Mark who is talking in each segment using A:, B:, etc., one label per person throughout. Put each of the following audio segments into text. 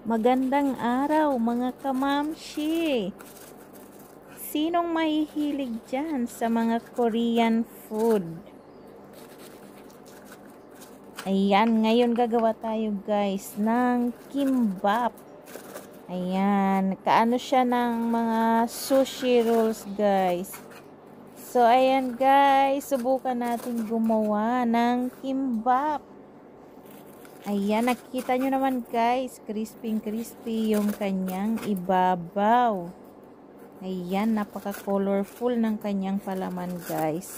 A: Magandang araw mga kamamshi! Sinong mahihilig dyan sa mga Korean food? Ayan, ngayon gagawa tayo guys ng kimbap. Ayan, kaano siya ng mga sushi rolls guys. So ayan guys, subukan natin gumawa ng kimbap. Ayan, nakikita nyo naman guys, crispy yung kanyang ibabaw. Ayan, napaka-colorful ng kanyang palaman guys.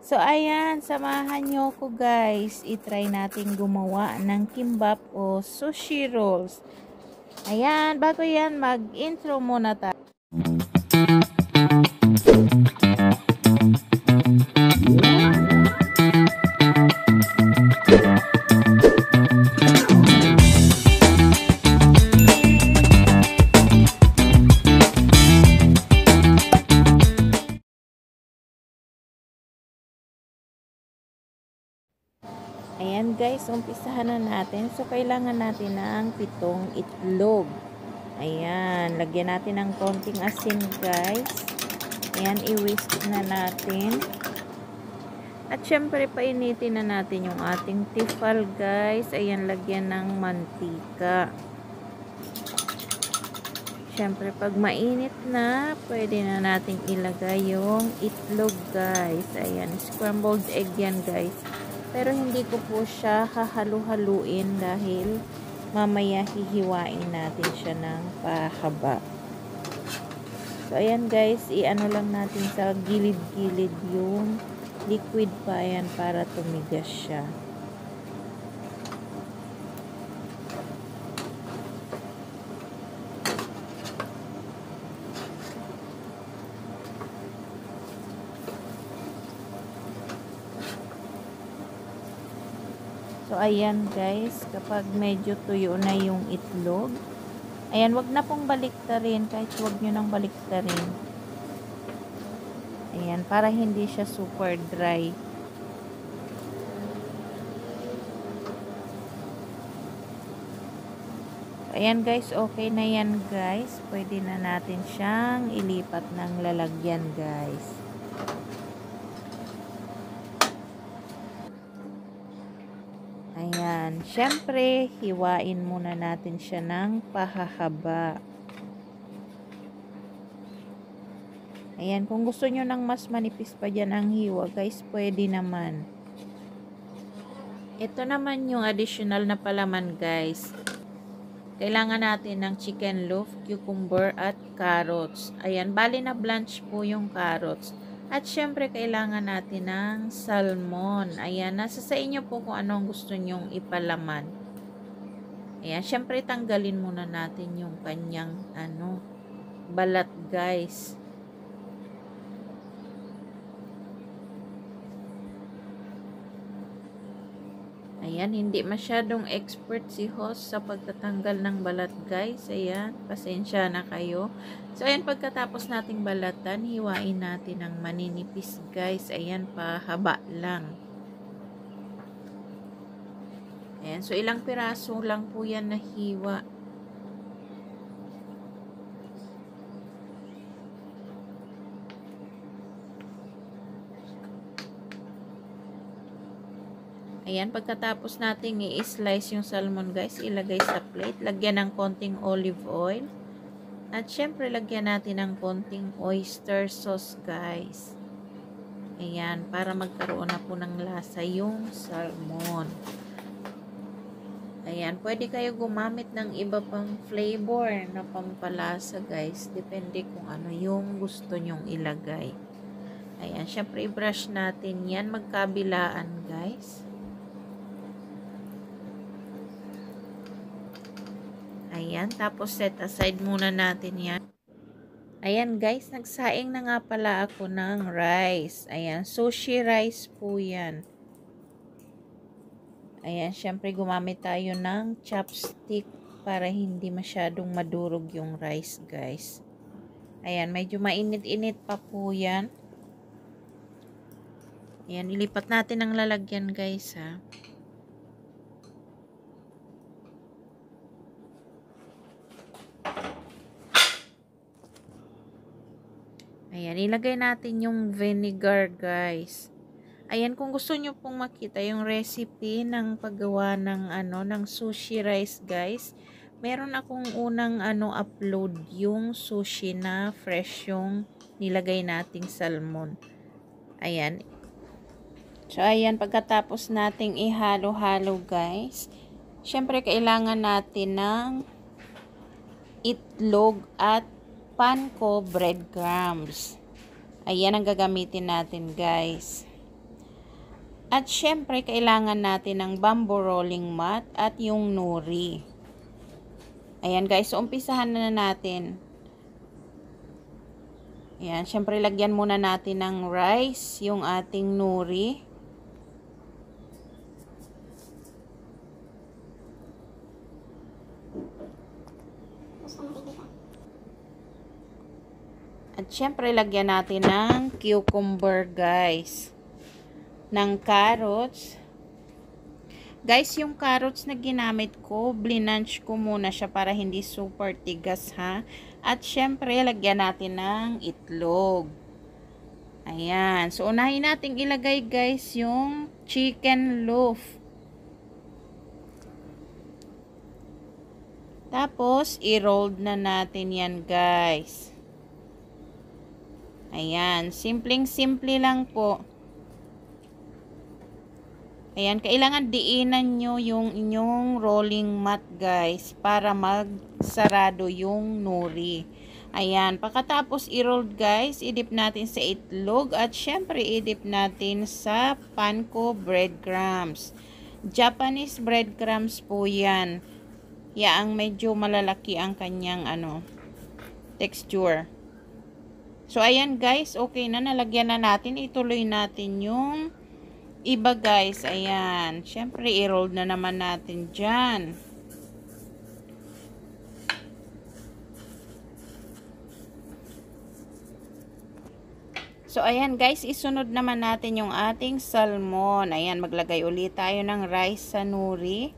A: So ayan, samahan nyo ko guys. I-try natin gumawa ng kimbap o sushi rolls. Ayan, bago yan, mag-intro muna tayo. Ayan guys, umpisahan na natin. So, kailangan natin ng 7 itlog. Ayan, lagyan natin ng konting asin guys. Ayan, i-whisk na natin. At syempre, painitin na natin yung ating tifal guys. Ayan, lagyan ng mantika. Syempre, pag mainit na, pwede na natin ilagay yung itlog guys. Ayan, scrambled egg yan guys. Pero hindi ko po siya hahalu-haluin dahil mamaya hihiwain natin siya ng pahaba. So, ayan guys, i-ano lang natin sa gilid-gilid yung liquid pa yan para tumigas siya. So, ayan guys, kapag medyo tuyo na yung itlog, ayan, wag na pong baliktarin, kahit wag nyo nang baliktarin. Ayan, para hindi siya super dry. Ayan guys, okay na yan guys. Pwede na natin siyang ilipat ng lalagyan guys. Ayan, syempre, hiwain muna natin siya ng pahahaba. Ayan, kung gusto nyo ng mas manipis pa dyan ang hiwa, guys, pwede naman. Ito naman yung additional na palaman, guys. Kailangan natin ng chicken loaf, cucumber, at carrots. Ayan, bali na blanch po yung carrots. At syempre, kailangan natin ng salmon. Ayan, nasa sa inyo po kung anong gusto nyong ipalaman. Ayan, syempre, tanggalin muna natin yung kanyang, balat, guys. Ayan, hindi masyadong expert si host sa pagtatanggal ng balat, guys. Ayan, pasensya na kayo. So, ayan, pagkatapos nating balatan, hiwain natin ng maninipis, guys. Ayan, pahaba lang. Ayan, so ilang piraso lang po yan na hiwa. Ayan, pagkatapos nating i-slice yung salmon guys, ilagay sa plate. Lagyan ng konting olive oil. At syempre, lagyan natin ng konting oyster sauce guys. Ayan, para magkaroon na po ng lasa yung salmon. Ayan, pwede kayo gumamit ng iba pang flavor na pampalasa guys. Depende kung ano yung gusto nyong ilagay. Ayan, syempre i-brush natin yan magkabilaan guys. Ayan, tapos set aside muna natin yan. Ayan guys, nagsaing na nga pala ako ng rice. Ayan, sushi rice po yan. Ayan, syempre gumamit tayo ng chopstick para hindi masyadong madurog yung rice guys. Ayan, medyo mainit-init pa po yan. Ayan, ilipat natin ang lalagyan guys ha. Ayan, ilagay natin yung vinegar, guys. Ayan, kung gusto nyo pong makita yung recipe ng paggawa ng ng sushi rice, guys. Meron akong unang upload yung sushi na fresh yung nilagay nating salmon. Ayan. So, ayan, pagkatapos nating ihalo-halo, guys. Syempre, kailangan natin ng itlog at panko breadcrumbs. Ayan ang gagamitin natin, guys. At syempre, kailangan natin ng bamboo rolling mat at yung nori. Ayan, guys. So, umpisahan na natin. Ayan, syempre, lagyan muna natin ng rice, yung ating nori. At syempre, lagyan natin ng cucumber, guys. Ng carrots. Guys, yung carrots na ginamit ko, blinanch ko muna siya para hindi super tigas, ha. At syempre, lagyan natin ng itlog. Ayan. So, unahin natin ilagay, guys, yung chicken loaf. Tapos, i-roll na natin yan, guys. Ayan. Simpleng-simple lang po. Ayan. Kailangan diinan nyo yung inyong rolling mat, guys, para magsarado yung nori. Ayan. Pagkatapos i-roll, guys, idip natin sa itlog at syempre idip natin sa panko breadcrumbs. Japanese breadcrumbs po yan. Yaang medyo malalaki ang kanyang texture. So, ayan, guys. Okay na. Nalagyan na natin. Ituloy natin yung iba, guys. Ayan. Syempre, i-roll na naman natin dyan. So, ayan, guys. Isunod naman natin yung ating salmon. Ayan. Maglagay ulit tayo ng rice sa nori.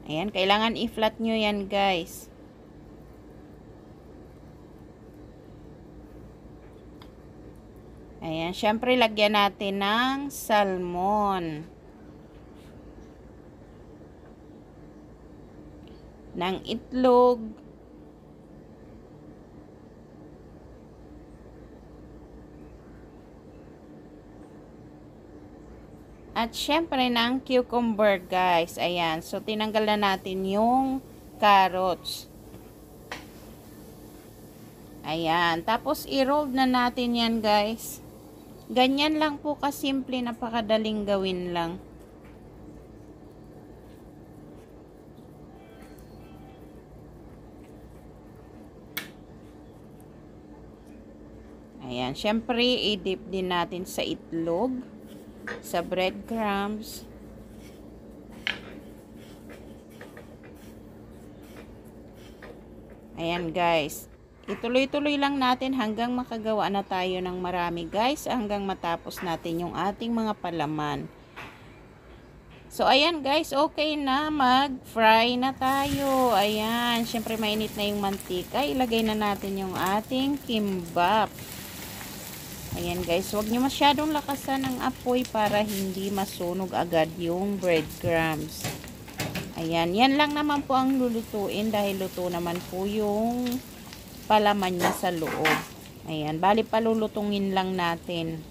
A: Ayan. Kailangan i-flat nyo yan, guys. Ayan, syempre lagyan natin ng salmon. Ng itlog. At syempre ng cucumber, guys. Ayan, so tinanggal na natin yung carrots. Ayan, tapos i-roll na natin yan, guys. Ganyan lang po kasimple, napakadaling gawin lang. Ayan, syempre i-dip din natin sa itlog, sa breadcrumbs. Ayan, guys. Ituloy-tuloy lang natin hanggang makagawa na tayo ng marami, guys, hanggang matapos natin yung ating mga palaman. So, ayan, guys, okay na, mag-fry na tayo. Ayan, syempre mainit na yung mantika. Ilagay na natin yung ating kimbap. Ayan, guys, huwag nyo masyadong lakasan ng apoy para hindi masunog agad yung breadcrumbs. Ayan, yan lang naman po ang lulutuin dahil luto naman po yung palaman niya sa loob. Ayan, bali palulutungin lang natin.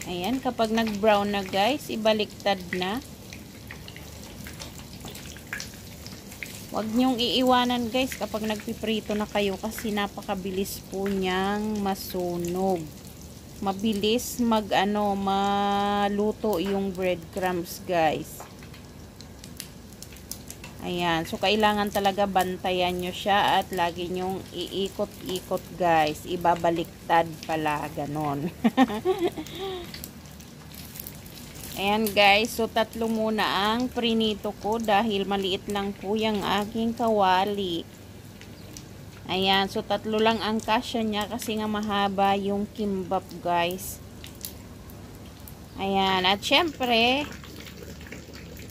A: Ayan, kapag nag-brown na, guys, ibaliktad na. Huwag niyong iiwanan, guys, kapag nagpiprito na kayo kasi napakabilis po niyang masunog. Mabilis maluto yung breadcrumbs, guys. Ayan. So, kailangan talaga bantayan nyo siya at lagi nyong iikot-ikot, guys. Ibabaliktad pala. Ganon. Ayan, guys. So, 3 muna ang prinito ko dahil maliit lang po yung aking kawali. Ayan. So, 3 lang ang kasya niya kasi nga mahaba yung kimbap, guys. Ayan. At syempre,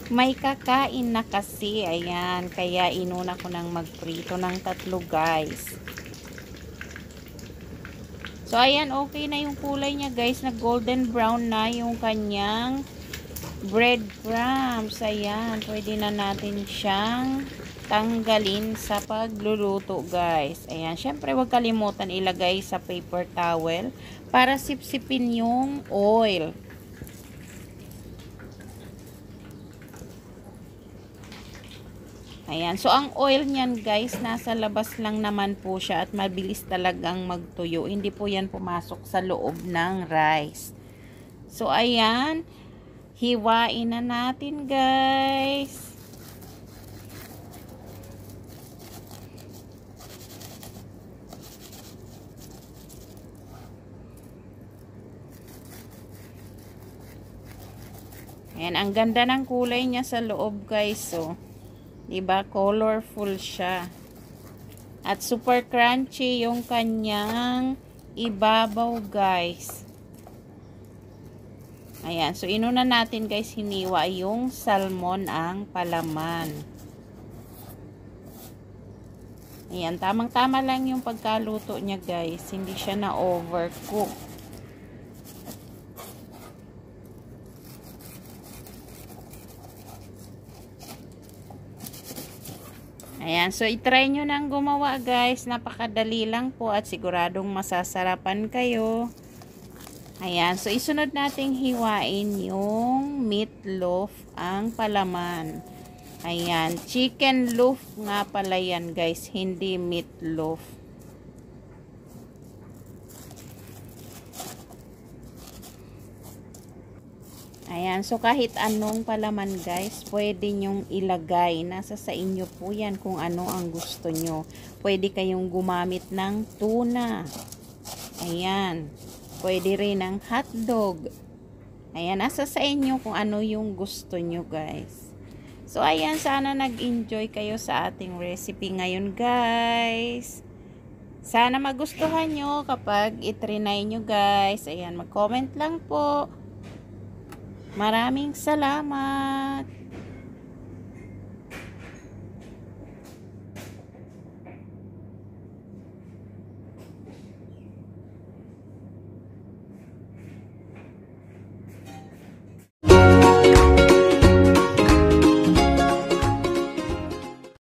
A: May kakain na kasi. Ayan. Kaya inuna ko ng magprito ng 3 guys. So, ayan. Okay na yung kulay niya guys. Na golden brown na yung kanyang breadcrumbs. Ayan. Pwede na natin siyang tanggalin sa pagluluto guys. Ayan. Syempre, huwag kalimutan ilagay sa paper towel para sipsipin yung oil. Ayan. So, ang oil niyan guys, nasa labas lang naman po siya at mabilis talagang magtuyo. Hindi po yan pumasok sa loob ng rice. So, ayan. Hiwain na natin guys. Ayan. Ang ganda ng kulay niya sa loob guys. So, diba? Colorful siya. At super crunchy yung kanyang ibabaw, guys. Ayan. So, inuna natin, guys, hiniwa yung salmon ang palaman. Ayan. Tamang-tama lang yung pagkaluto niya, guys. Hindi siya na-overcook. Ayan, so itry nyo nang gumawa guys. Napakadali lang po at siguradong masasarapan kayo. Ayan, so isunod nating hiwain yung meatloaf ang palaman. Ayan, chicken loaf nga pala yan guys, hindi meatloaf. Ayan, so kahit anong palaman guys, pwede nyong ilagay. Nasa sa inyo po yan kung ano ang gusto nyo. Pwede kayong gumamit ng tuna. Ayan, pwede rin ng hotdog. Ayan, nasa sa inyo kung ano yung gusto nyo guys. So ayan, sana nag-enjoy kayo sa ating recipe ngayon guys. Sana magustuhan nyo kapag itrinay nyo guys. Ayan, mag-comment lang po. Maraming salamat.